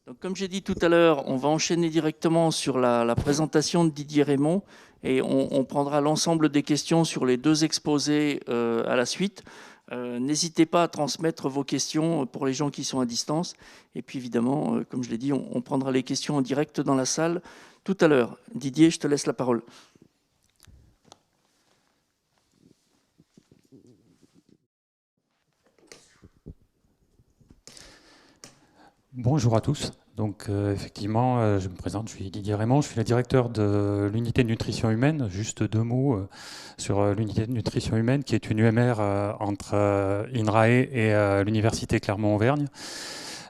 Donc, comme j'ai dit tout à l'heure, on va enchaîner directement sur la présentation de Didier Raymond et on prendra l'ensemble des questions sur les deux exposés à la suite. N'hésitez pas à transmettre vos questions pour les gens qui sont à distance. Et puis évidemment, comme je l'ai dit, on prendra les questions en direct dans la salle tout à l'heure. Didier, je te laisse la parole. Bonjour à tous. Donc effectivement, je me présente, je suis Didier Raymond, je suis le directeur de l'unité de nutrition humaine. Juste deux mots sur l'unité de nutrition humaine qui est une UMR entre INRAE et l'université Clermont-Auvergne.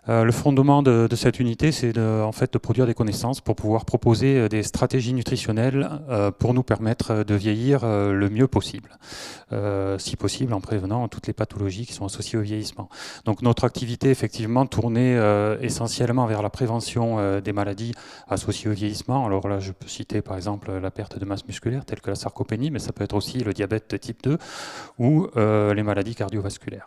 Le fondement de cette unité, c'est en fait de produire des connaissances pour pouvoir proposer des stratégies nutritionnelles pour nous permettre de vieillir le mieux possible, si possible en prévenant toutes les pathologies qui sont associées au vieillissement. Donc notre activité effectivement tournée essentiellement vers la prévention des maladies associées au vieillissement. Alors là, je peux citer par exemple la perte de masse musculaire telle que la sarcopénie, mais ça peut être aussi le diabète de type 2 ou les maladies cardiovasculaires.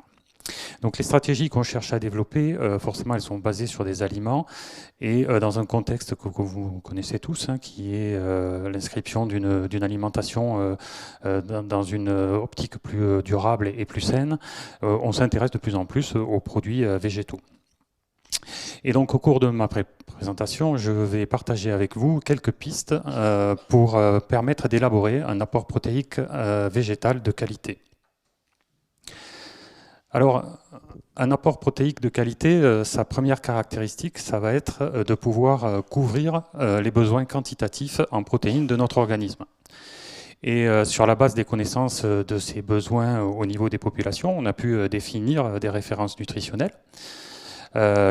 Donc les stratégies qu'on cherche à développer, forcément, elles sont basées sur des aliments et dans un contexte que vous connaissez tous, qui est l'inscription d'une alimentation dans une optique plus durable et plus saine. On s'intéresse de plus en plus aux produits végétaux. Et donc au cours de ma présentation, je vais partager avec vous quelques pistes pour permettre d'élaborer un apport protéique végétal de qualité. Alors, un apport protéique de qualité, sa première caractéristique, ça va être de pouvoir couvrir les besoins quantitatifs en protéines de notre organisme. Et sur la base des connaissances de ces besoins au niveau des populations, on a pu définir des références nutritionnelles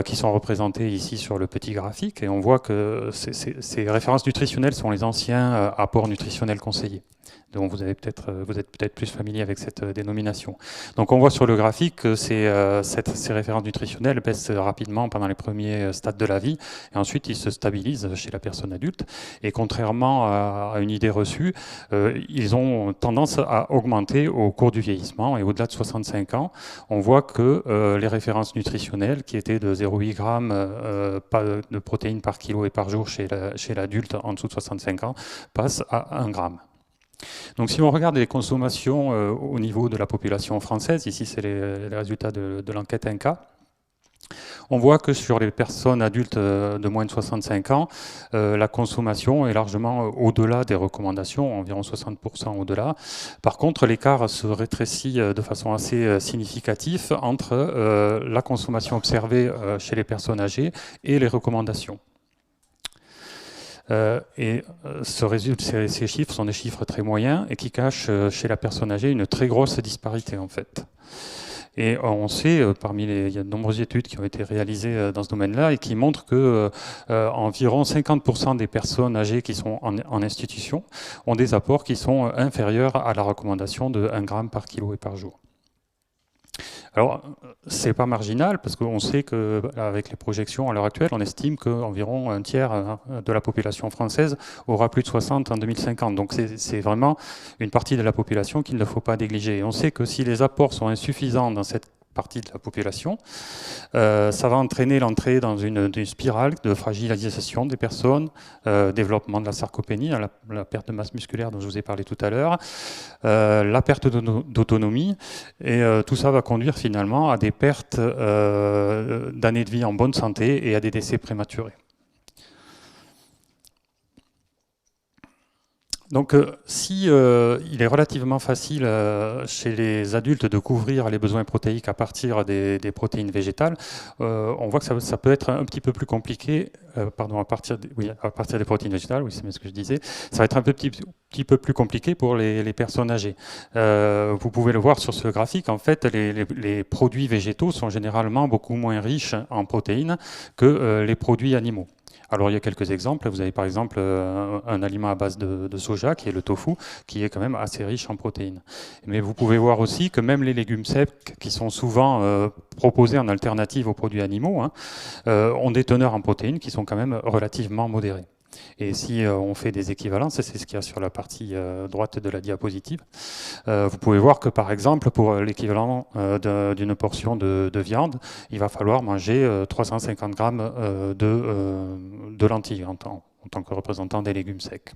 qui sont représentées ici sur le petit graphique. Et on voit que ces références nutritionnelles sont les anciens apports nutritionnels conseillés. Donc vous êtes peut-être plus familier avec cette dénomination. Donc on voit sur le graphique que ces références nutritionnelles baissent rapidement pendant les premiers stades de la vie et ensuite ils se stabilisent chez la personne adulte. Et contrairement à une idée reçue, ils ont tendance à augmenter au cours du vieillissement et au-delà de 65 ans. On voit que les références nutritionnelles qui étaient de 0,8 g de protéines par kilo et par jour chez l'adulte en dessous de 65 ans passent à 1 gramme. Donc si on regarde les consommations au niveau de la population française, ici c'est les résultats de l'enquête INCa, on voit que sur les personnes adultes de moins de 65 ans, la consommation est largement au-delà des recommandations, environ 60% au-delà. Par contre, l'écart se rétrécit de façon assez significative entre la consommation observée chez les personnes âgées et les recommandations. Ces chiffres sont des chiffres très moyens et qui cachent chez la personne âgée une très grosse disparité en fait. Et on sait, il y a de nombreuses études qui ont été réalisées dans ce domaine-là et qui montrent que environ 50% des personnes âgées qui sont en institution ont des apports qui sont inférieurs à la recommandation de 1 gramme par kilo et par jour. Alors, c'est pas marginal parce qu'on sait qu'avec les projections à l'heure actuelle, on estime qu'environ un tiers de la population française aura plus de 60 en 2050. Donc c'est vraiment une partie de la population qu'il ne faut pas négliger. Et on sait que si les apports sont insuffisants dans cette partie de la population, ça va entraîner l'entrée dans une spirale de fragilisation des personnes, développement de la sarcopénie, la perte de masse musculaire dont je vous ai parlé tout à l'heure, la perte d'autonomie, et tout ça va conduire finalement à des pertes d'années de vie en bonne santé et à des décès prématurés. Donc, si il est relativement facile chez les adultes de couvrir les besoins protéiques à partir des protéines végétales, on voit que ça peut être un petit peu plus compliqué, à partir des protéines végétales, oui, c'est bien ce que je disais, ça va être un petit peu plus compliqué pour les personnes âgées. Vous pouvez le voir sur ce graphique, en fait, les produits végétaux sont généralement beaucoup moins riches en protéines que les produits animaux. Alors il y a quelques exemples, vous avez par exemple un aliment à base de soja qui est le tofu, qui est quand même assez riche en protéines. Mais vous pouvez voir aussi que même les légumes secs, qui sont souvent proposés en alternative aux produits animaux, ont des teneurs en protéines qui sont quand même relativement modérées. Et si on fait des équivalences, c'est ce qu'il y a sur la partie droite de la diapositive, vous pouvez voir que par exemple pour l'équivalent d'une portion de viande, il va falloir manger 350 grammes de lentilles en tant que représentant des légumes secs.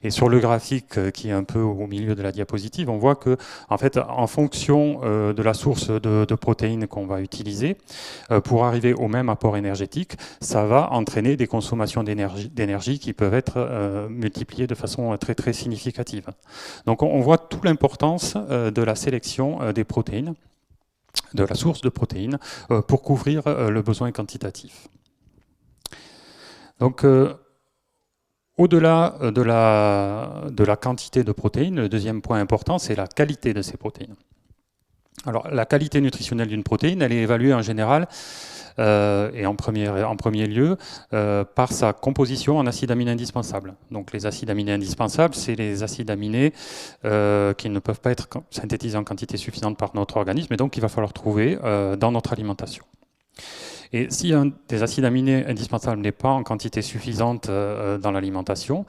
Et sur le graphique qui est un peu au milieu de la diapositive, on voit que en fait, en fonction de la source de protéines qu'on va utiliser, pour arriver au même apport énergétique, ça va entraîner des consommations d'énergie qui peuvent être multipliées de façon très très significative. Donc on voit toute l'importance de la sélection des protéines, de la source de protéines, pour couvrir le besoin quantitatif. Donc au-delà de la quantité de protéines, le deuxième point important, c'est la qualité de ces protéines. Alors, la qualité nutritionnelle d'une protéine, elle est évaluée en général, et en premier lieu, par sa composition en acides aminés indispensables. Donc, les acides aminés indispensables, c'est les acides aminés qui ne peuvent pas être synthétisés en quantité suffisante par notre organisme, et donc il va falloir trouver dans notre alimentation. Et si un des acides aminés indispensables n'est pas en quantité suffisante dans l'alimentation,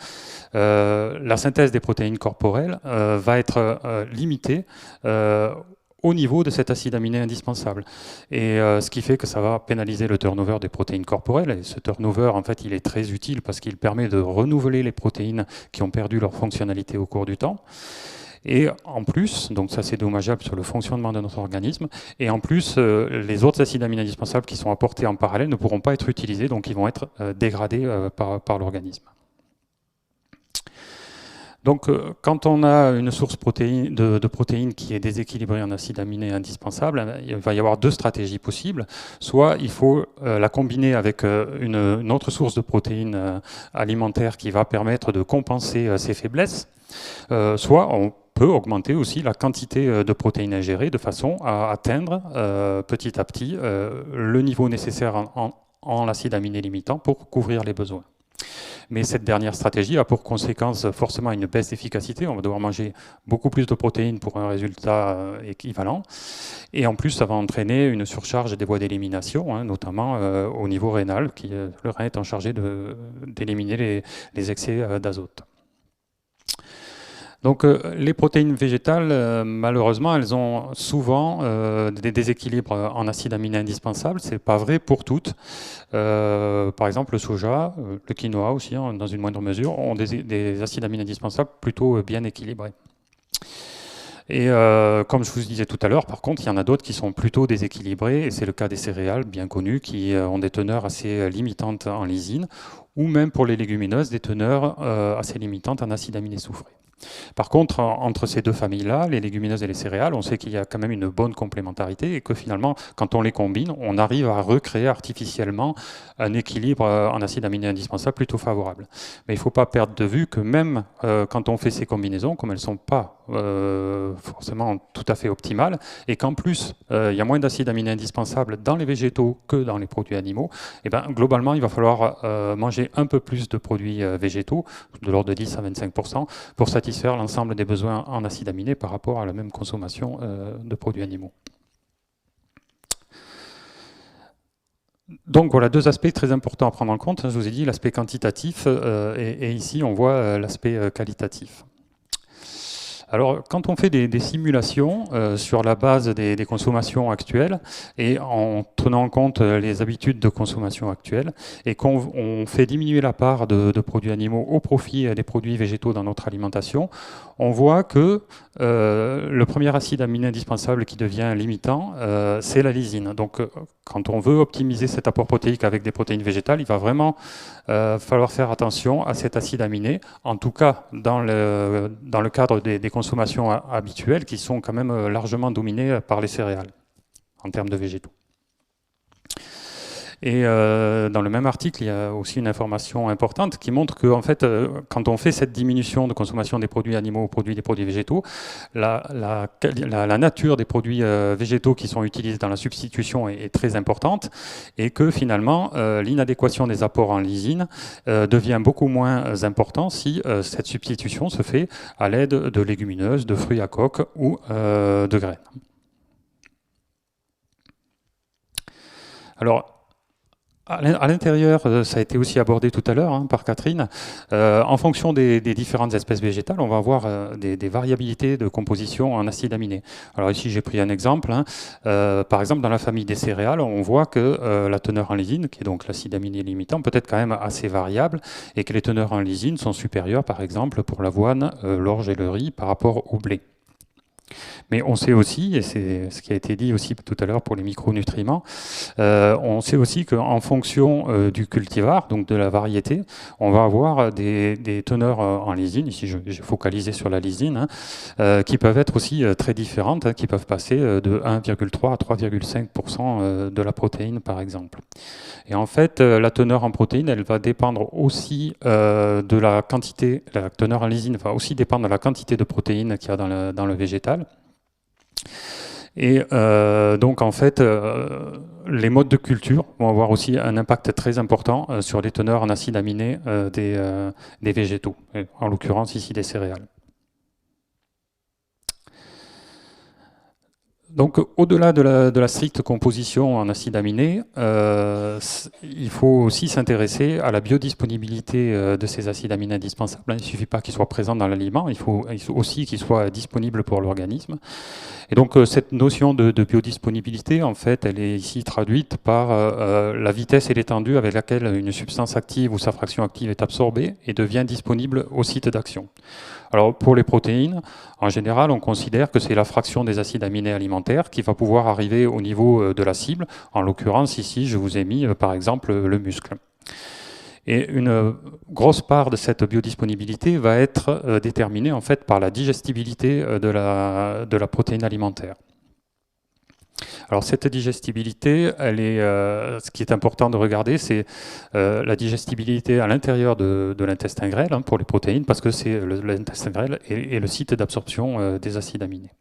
la synthèse des protéines corporelles va être limitée au niveau de cet acide aminé indispensable. Et ce qui fait que ça va pénaliser le turnover des protéines corporelles. Et ce turnover, en fait, il est très utile parce qu'il permet de renouveler les protéines qui ont perdu leur fonctionnalité au cours du temps. Et en plus, donc ça c'est dommageable sur le fonctionnement de notre organisme, et en plus les autres acides aminés indispensables qui sont apportés en parallèle ne pourront pas être utilisés, donc ils vont être dégradés par l'organisme. Donc quand on a une source de protéines qui est déséquilibrée en acides aminés indispensables, il va y avoir deux stratégies possibles. Soit il faut la combiner avec une autre source de protéines alimentaires qui va permettre de compenser ces faiblesses, soit on peut augmenter aussi la quantité de protéines ingérées de façon à atteindre petit à petit le niveau nécessaire en acide aminé limitant pour couvrir les besoins. Mais cette dernière stratégie a pour conséquence forcément une baisse d'efficacité. On va devoir manger beaucoup plus de protéines pour un résultat équivalent. Et en plus, ça va entraîner une surcharge des voies d'élimination, notamment au niveau rénal, le rein étant chargé d'éliminer les excès d'azote. Donc les protéines végétales, malheureusement, elles ont souvent des déséquilibres en acides aminés indispensables. Ce n'est pas vrai pour toutes. Par exemple, le soja, le quinoa aussi, dans une moindre mesure, ont des acides aminés indispensables plutôt bien équilibrés. Et comme je vous disais tout à l'heure, par contre, il y en a d'autres qui sont plutôt déséquilibrés, et c'est le cas des céréales, bien connues, qui ont des teneurs assez limitantes en lysine, ou même pour les légumineuses, des teneurs assez limitantes en acides aminés soufrés. Par contre, entre ces deux familles-là, les légumineuses et les céréales, on sait qu'il y a quand même une bonne complémentarité et que finalement, quand on les combine, on arrive à recréer artificiellement un équilibre en acides aminés indispensables plutôt favorable. Mais il ne faut pas perdre de vue que même quand on fait ces combinaisons, comme elles ne sont pas forcément tout à fait optimales, et qu'en plus, il y a moins d'acides aminés indispensables dans les végétaux que dans les produits animaux, et ben, globalement, il va falloir manger un peu plus de produits végétaux, de l'ordre de 10 à 25%, pour satisfaire l'ensemble des besoins en acides aminés par rapport à la même consommation de produits animaux. Donc voilà, deux aspects très importants à prendre en compte. Je vous ai dit l'aspect quantitatif et ici on voit l'aspect qualitatif. Alors, quand on fait des simulations sur la base des consommations actuelles et en tenant en compte les habitudes de consommation actuelles et qu'on fait diminuer la part de produits animaux au profit des produits végétaux dans notre alimentation, on voit que le premier acide aminé indispensable qui devient limitant, c'est la lysine. Donc, quand on veut optimiser cet apport protéique avec des protéines végétales, il va vraiment falloir faire attention à cet acide aminé, en tout cas dans le cadre des consommations habituelles qui sont quand même largement dominées par les céréales en termes de végétaux. Et dans le même article, il y a aussi une information importante qui montre que, en fait, quand on fait cette diminution de consommation des produits animaux au des produits végétaux, la nature des produits végétaux qui sont utilisés dans la substitution est très importante et que finalement, l'inadéquation des apports en lysine devient beaucoup moins important si cette substitution se fait à l'aide de légumineuses, de fruits à coque ou de graines. Alors, À l'intérieur, ça a été aussi abordé tout à l'heure par Catherine, en fonction des différentes espèces végétales, on va avoir des variabilités de composition en acides aminés. Alors ici, j'ai pris un exemple. Par exemple, dans la famille des céréales, on voit que la teneur en lysine, qui est donc l'acide aminé limitant, peut être quand même assez variable et que les teneurs en lysine sont supérieures, par exemple, pour l'avoine, l'orge et le riz par rapport au blé. Mais on sait aussi, et c'est ce qui a été dit aussi tout à l'heure pour les micronutriments, on sait aussi qu'en fonction du cultivar, donc de la variété, on va avoir des teneurs en lysine, ici j'ai focalisé sur la lysine, qui peuvent être aussi très différentes, qui peuvent passer de 1,3 à 3,5% de la protéine par exemple. Et en fait, la teneur en protéines, elle va dépendre aussi de la quantité, la teneur en lysine va aussi dépendre de la quantité de protéines qu'il y a dans le végétal. Et donc en fait, les modes de culture vont avoir aussi un impact très important sur les teneurs en acides aminés des végétaux, en l'occurrence ici des céréales. Donc, au-delà de la stricte composition en acides aminés, il faut aussi s'intéresser à la biodisponibilité de ces acides aminés indispensables. Il ne suffit pas qu'ils soient présents dans l'aliment, il faut aussi qu'ils soient disponibles pour l'organisme. Et donc, cette notion de biodisponibilité, en fait, elle est ici traduite par la vitesse et l'étendue avec laquelle une substance active ou sa fraction active est absorbée et devient disponible au site d'action. Alors, pour les protéines, en général, on considère que c'est la fraction des acides aminés alimentaires qui va pouvoir arriver au niveau de la cible. En l'occurrence, ici, je vous ai mis, par exemple, le muscle. Et une grosse part de cette biodisponibilité va être déterminée, en fait, par la digestibilité de la protéine alimentaire. Alors cette digestibilité, ce qui est important de regarder, c'est la digestibilité à l'intérieur de l'intestin grêle pour les protéines, parce que c'est l'intestin grêle est le site d'absorption des acides aminés.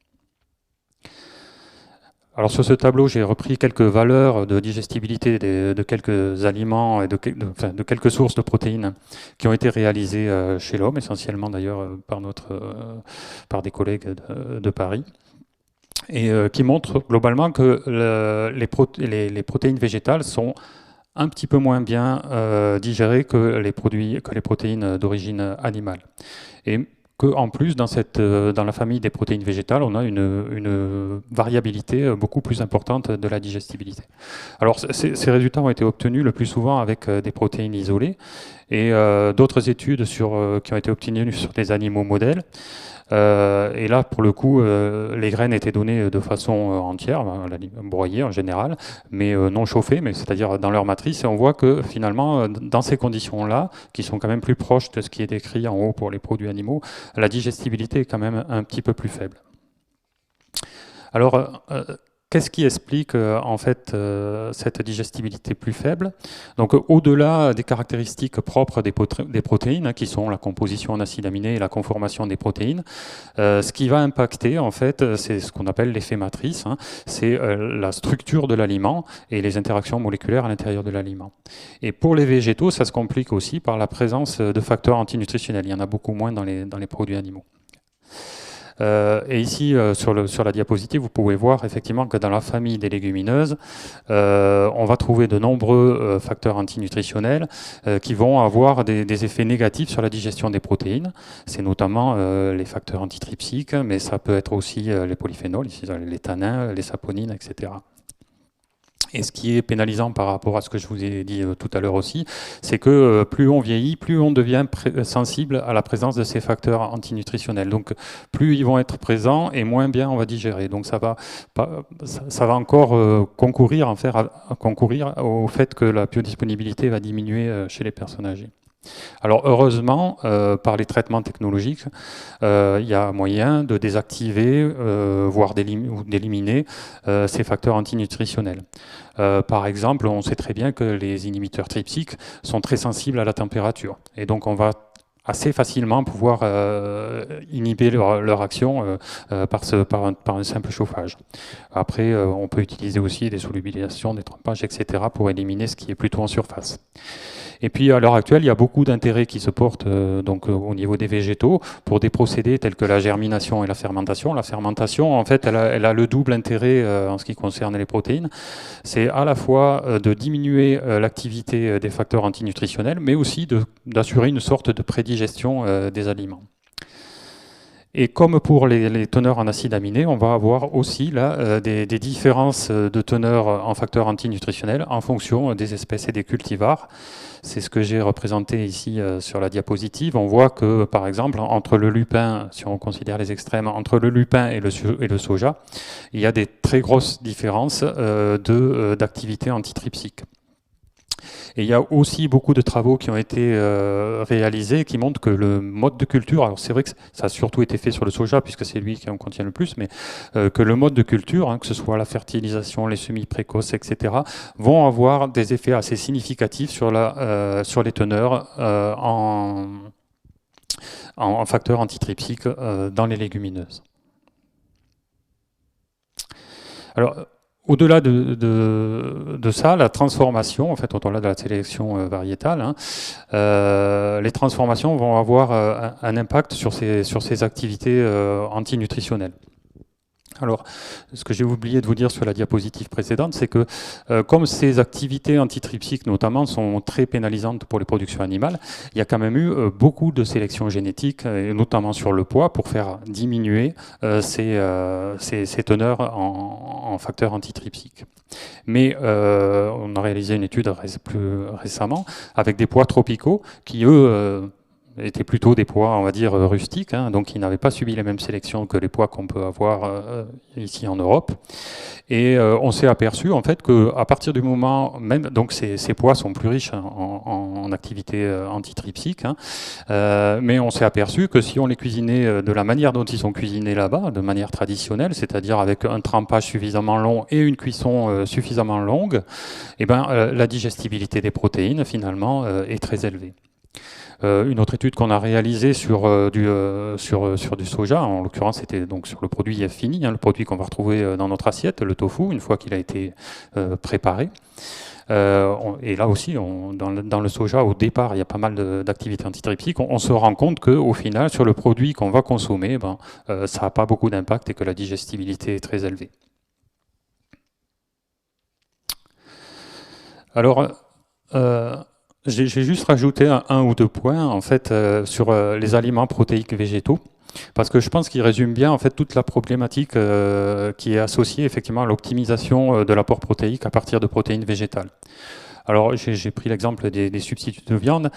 Alors sur ce tableau, j'ai repris quelques valeurs de digestibilité de quelques aliments et de quelques sources de protéines qui ont été réalisées chez l'homme, essentiellement d'ailleurs par des collègues de Paris, et qui montrent globalement que les protéines végétales sont un petit peu moins bien digérées que les protéines d'origine animale. Et qu'en plus, dans la famille des protéines végétales, on a une variabilité beaucoup plus importante de la digestibilité. Alors, ces résultats ont été obtenus le plus souvent avec des protéines isolées, et d'autres études qui ont été obtenues sur des animaux modèles. Et là, pour le coup, les graines étaient données de façon entière, broyées en général, mais non chauffées, mais c'est-à-dire dans leur matrice. Et on voit que finalement, dans ces conditions-là, qui sont quand même plus proches de ce qui est décrit en haut pour les produits animaux, la digestibilité est quand même un petit peu plus faible. Alors, qu'est-ce qui explique en fait cette digestibilité plus faible? Donc au-delà des caractéristiques propres des protéines, qui sont la composition en acides aminés et la conformation des protéines, ce qui va impacter en fait, c'est ce qu'on appelle l'effet matrice, c'est la structure de l'aliment et les interactions moléculaires à l'intérieur de l'aliment. Et pour les végétaux, ça se complique aussi par la présence de facteurs antinutritionnels. Il y en a beaucoup moins dans les produits animaux. Et ici, sur la diapositive, vous pouvez voir effectivement que dans la famille des légumineuses, on va trouver de nombreux facteurs antinutritionnels qui vont avoir des effets négatifs sur la digestion des protéines. C'est notamment les facteurs antitrypsiques, mais ça peut être aussi les polyphénols, ici les tannins, les saponines, etc. Et ce qui est pénalisant par rapport à ce que je vous ai dit tout à l'heure aussi, c'est que plus on vieillit, plus on devient sensible à la présence de ces facteurs antinutritionnels. Donc plus ils vont être présents et moins bien on va digérer. Donc ça va encore concourir au fait que la biodisponibilité va diminuer chez les personnes âgées. Alors heureusement, par les traitements technologiques, il y a moyen de désactiver, voire d'éliminer ces facteurs antinutritionnels. Par exemple, on sait très bien que les inhibiteurs trypsiques sont très sensibles à la température. Et donc on va assez facilement pouvoir inhiber leur action par un simple chauffage. Après, on peut utiliser aussi des solubilisations, des trempages, etc. pour éliminer ce qui est plutôt en surface. Et puis à l'heure actuelle, il y a beaucoup d'intérêts qui se portent donc au niveau des végétaux pour des procédés tels que la germination et la fermentation. La fermentation, en fait, elle a le double intérêt en ce qui concerne les protéines. C'est à la fois de diminuer l'activité des facteurs antinutritionnels, mais aussi d'assurer une sorte de prédigestion des aliments. Et comme pour les teneurs en acides aminés, on va avoir aussi là des différences de teneur en facteurs antinutritionnels en fonction des espèces et des cultivars. C'est ce que j'ai représenté ici sur la diapositive. On voit que, par exemple, entre le lupin, si on considère les extrêmes, entre le lupin et le soja, il y a des très grosses différences d'activité antitrypsique. Et il y a aussi beaucoup de travaux qui ont été réalisés qui montrent que le mode de culture, alors c'est vrai que ça a surtout été fait sur le soja puisque c'est lui qui en contient le plus, mais que le mode de culture, que ce soit la fertilisation, les semis précoces, etc., vont avoir des effets assez significatifs sur les teneurs en facteurs antitrypsiques dans les légumineuses. Alors, au-delà de ça, la transformation, en fait, au-delà de la sélection variétale, les transformations vont avoir un impact sur ces activités antinutritionnelles. Alors, ce que j'ai oublié de vous dire sur la diapositive précédente, c'est que comme ces activités antitrypsiques, notamment, sont très pénalisantes pour les productions animales, il y a quand même eu beaucoup de sélection génétique, et notamment sur le poids, pour faire diminuer ces teneurs en facteurs antitrypsiques. Mais on a réalisé une étude plus récemment avec des pois tropicaux qui, eux, étaient plutôt des pois, on va dire, rustiques, donc qui n'avaient pas subi les mêmes sélections que les pois qu'on peut avoir ici en Europe. Et on s'est aperçu en fait qu'à partir du moment même, donc ces pois sont plus riches en activité antitrypsique, mais on s'est aperçu que si on les cuisinait de la manière dont ils sont cuisinés là-bas, de manière traditionnelle, c'est-à-dire avec un trempage suffisamment long et une cuisson suffisamment longue, eh ben, la digestibilité des protéines finalement est très élevée. Une autre étude qu'on a réalisée sur du soja, en l'occurrence c'était donc sur le produit fini, le produit qu'on va retrouver dans notre assiette, le tofu, une fois qu'il a été préparé. Et là aussi, dans le soja, au départ, il y a pas mal d'activités antitrypsiques. On se rend compte qu'au final, sur le produit qu'on va consommer, ça n'a pas beaucoup d'impact et que la digestibilité est très élevée. Alors, j'ai juste rajouté un ou deux points en fait sur les aliments protéiques végétaux, parce que je pense qu'il résume bien en fait toute la problématique qui est associée effectivement à l'optimisation de l'apport protéique à partir de protéines végétales. Alors j'ai pris l'exemple des substituts de viande.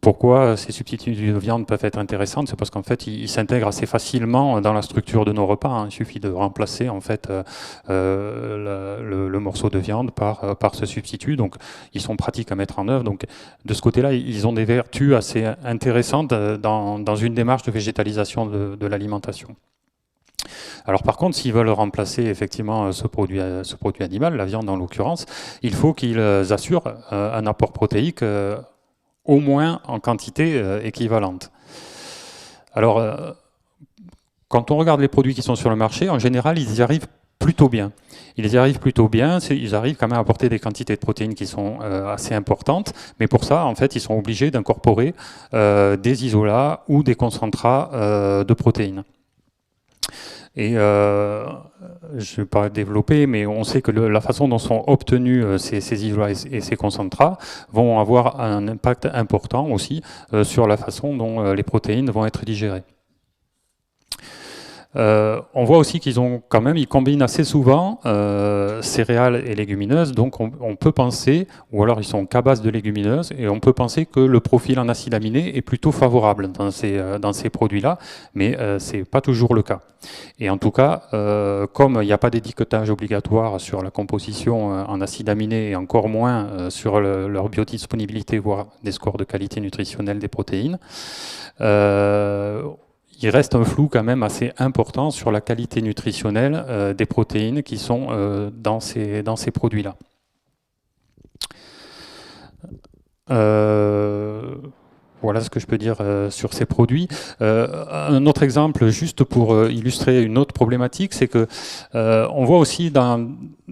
Pourquoi ces substituts de viande peuvent être intéressants? C'est parce qu'en fait, ils s'intègrent assez facilement dans la structure de nos repas. Il suffit de remplacer en fait le morceau de viande par ce substitut. Donc, ils sont pratiques à mettre en œuvre. Donc, de ce côté-là, ils ont des vertus assez intéressantes dans une démarche de végétalisation de l'alimentation. Alors par contre, s'ils veulent remplacer effectivement ce produit animal, la viande en l'occurrence, il faut qu'ils assurent un apport protéique au moins en quantité équivalente. Alors, quand on regarde les produits qui sont sur le marché, en général, ils y arrivent plutôt bien. Ils arrivent quand même à apporter des quantités de protéines qui sont assez importantes, mais pour ça, en fait, ils sont obligés d'incorporer des isolats ou des concentrats de protéines. Et je ne vais pas développer, mais on sait que la façon dont sont obtenus ces isolats et ces concentrats vont avoir un impact important aussi sur la façon dont les protéines vont être digérées. On voit aussi ils combinent assez souvent céréales et légumineuses, donc on peut penser, ou alors ils sont qu'à base de légumineuses, et on peut penser que le profil en acides aminés est plutôt favorable dans ces produits-là, mais c'est pas toujours le cas. Et en tout cas, comme il n'y a pas d'étiquetage obligatoire sur la composition en acides aminés, et encore moins sur leur biodisponibilité, voire des scores de qualité nutritionnelle des protéines, il reste un flou quand même assez important sur la qualité nutritionnelle des protéines qui sont dans ces produits-là. Voilà ce que je peux dire sur ces produits. Un autre exemple, juste pour illustrer une autre problématique, c'est que on voit aussi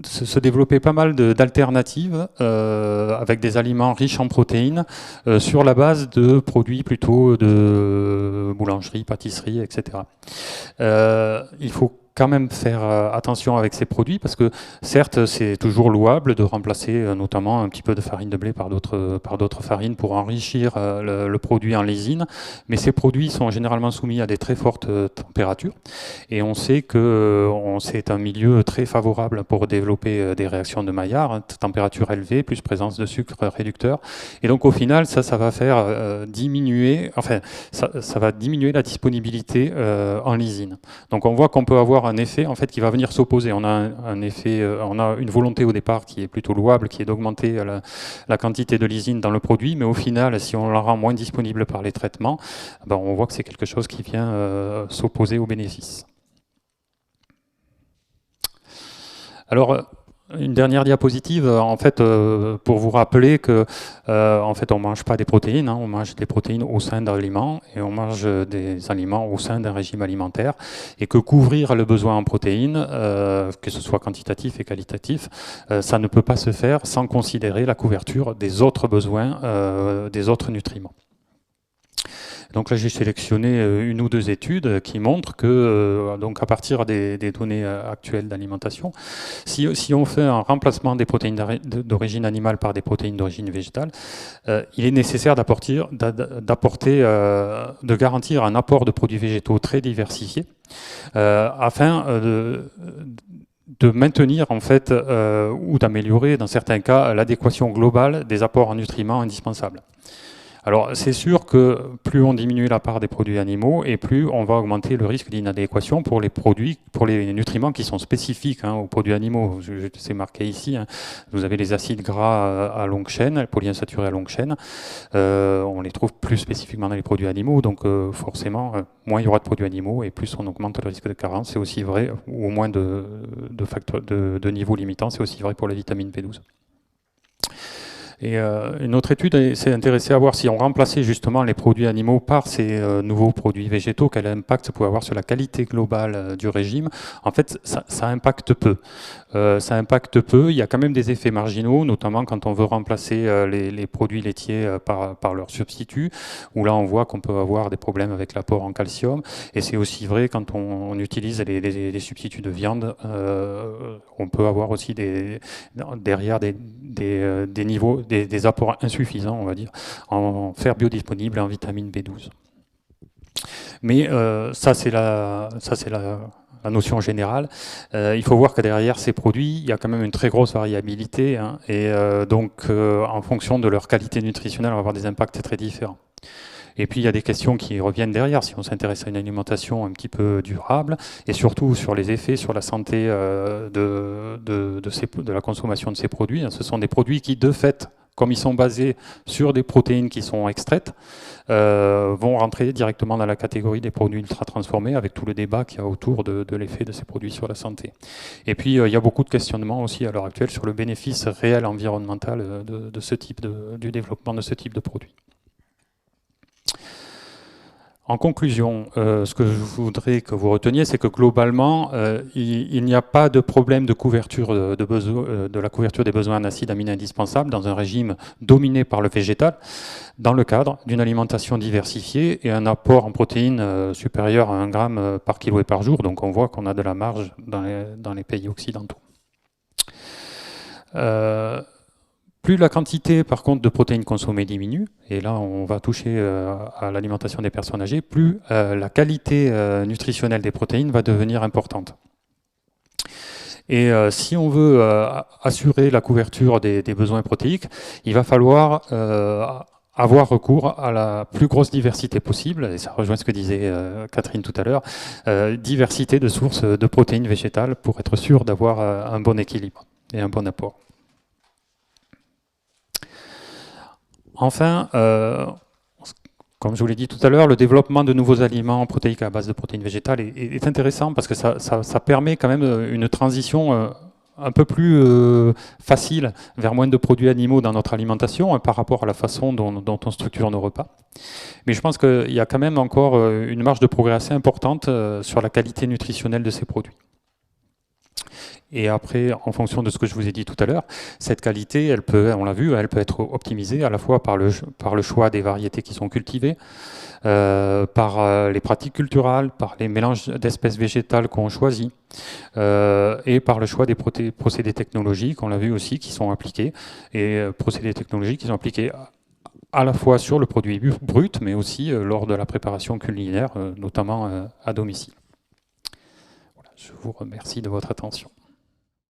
se développer pas mal d'alternatives avec des aliments riches en protéines sur la base de produits plutôt de boulangerie, pâtisserie, etc. Il faut quand même faire attention avec ces produits parce que certes c'est toujours louable de remplacer notamment un petit peu de farine de blé par d'autres farines pour enrichir le produit en lysine, mais ces produits sont généralement soumis à des très fortes températures et on sait que c'est un milieu très favorable pour développer des réactions de Maillard, hein, température élevée plus présence de sucre réducteur, et donc au final ça va faire diminuer, enfin ça va diminuer la disponibilité en lysine. Donc on voit qu'on peut avoir un effet en fait qui va venir s'opposer. On a un effet, on a une volonté au départ qui est plutôt louable, qui est d'augmenter la quantité de lysine dans le produit, mais au final, si on la rend moins disponible par les traitements, ben on voit que c'est quelque chose qui vient s'opposer aux bénéfices. Alors, une dernière diapositive, en fait, pour vous rappeler que, en fait, on mange pas des protéines, hein, on mange des protéines au sein d'aliments et on mange des aliments au sein d'un régime alimentaire, et que couvrir le besoin en protéines, que ce soit quantitatif et qualitatif, ça ne peut pas se faire sans considérer la couverture des autres besoins, des autres nutriments. Donc là, j'ai sélectionné une ou deux études qui montrent que, donc à partir des données actuelles d'alimentation, si on fait un remplacement des protéines d'origine animale par des protéines d'origine végétale, il est nécessaire de garantir un apport de produits végétaux très diversifiés afin de maintenir en fait ou d'améliorer dans certains cas l'adéquation globale des apports en nutriments indispensables. Alors c'est sûr que plus on diminue la part des produits animaux et plus on va augmenter le risque d'inadéquation pour les nutriments qui sont spécifiques aux produits animaux. C'est marqué ici, hein. Vous avez les acides gras à longue chaîne, les polyinsaturés à longue chaîne. On les trouve plus spécifiquement dans les produits animaux, donc forcément, moins il y aura de produits animaux et plus on augmente le risque de carence. C'est aussi vrai, ou au moins de facteurs de niveau limitant, c'est aussi vrai pour la vitamine B12. Et une autre étude s'est intéressée à voir si on remplaçait justement les produits animaux par ces nouveaux produits végétaux, quel impact ça pouvait avoir sur la qualité globale du régime. En fait, ça impacte peu. Ça impacte peu, il y a quand même des effets marginaux, notamment quand on veut remplacer les produits laitiers par leurs substituts, où là on voit qu'on peut avoir des problèmes avec l'apport en calcium. Et c'est aussi vrai quand on utilise les substituts de viande, on peut avoir aussi derrière des niveaux, des apports insuffisants, on va dire, en fer biodisponible et en vitamine B12. Mais ça c'est la notion générale. Il faut voir que derrière ces produits, il y a quand même une très grosse variabilité, hein, et donc en fonction de leur qualité nutritionnelle, on va avoir des impacts très différents. Et puis il y a des questions qui reviennent derrière, si on s'intéresse à une alimentation un petit peu durable, et surtout sur les effets sur la santé de la consommation de ces produits. Ce sont des produits qui, de fait, comme ils sont basés sur des protéines qui sont extraites, vont rentrer directement dans la catégorie des produits ultra transformés, avec tout le débat qu'il y a autour de l'effet de ces produits sur la santé. Et puis il y a beaucoup de questionnements aussi à l'heure actuelle sur le bénéfice réel environnemental du développement de ce type de produits. En conclusion, ce que je voudrais que vous reteniez, c'est que globalement, il n'y a pas de problème de couverture de la couverture des besoins en acides aminés indispensables dans un régime dominé par le végétal, dans le cadre d'une alimentation diversifiée et un apport en protéines supérieur à 1 gramme par kilo et par jour. Donc on voit qu'on a de la marge dans les pays occidentaux. Plus la quantité, par contre, de protéines consommées diminue, et là on va toucher à l'alimentation des personnes âgées, plus la qualité nutritionnelle des protéines va devenir importante. Et si on veut assurer la couverture des besoins protéiques, il va falloir avoir recours à la plus grosse diversité possible, et ça rejoint ce que disait Catherine tout à l'heure, diversité de sources de protéines végétales pour être sûr d'avoir un bon équilibre et un bon apport. Enfin, comme je vous l'ai dit tout à l'heure, le développement de nouveaux aliments protéiques à base de protéines végétales est intéressant parce que ça permet quand même une transition un peu plus facile vers moins de produits animaux dans notre alimentation par rapport à la façon dont on structure nos repas. Mais je pense qu'il y a quand même encore une marge de progrès assez importante sur la qualité nutritionnelle de ces produits. Et après, en fonction de ce que je vous ai dit tout à l'heure, cette qualité, elle peut, on l'a vu, elle peut être optimisée à la fois par le choix des variétés qui sont cultivées, par les pratiques culturales, par les mélanges d'espèces végétales qu'on choisit, et par le choix des procédés technologiques, on l'a vu aussi, qui sont appliqués, et procédés technologiques qui sont appliqués à la fois sur le produit brut, mais aussi lors de la préparation culinaire, notamment à domicile. Voilà, je vous remercie de votre attention.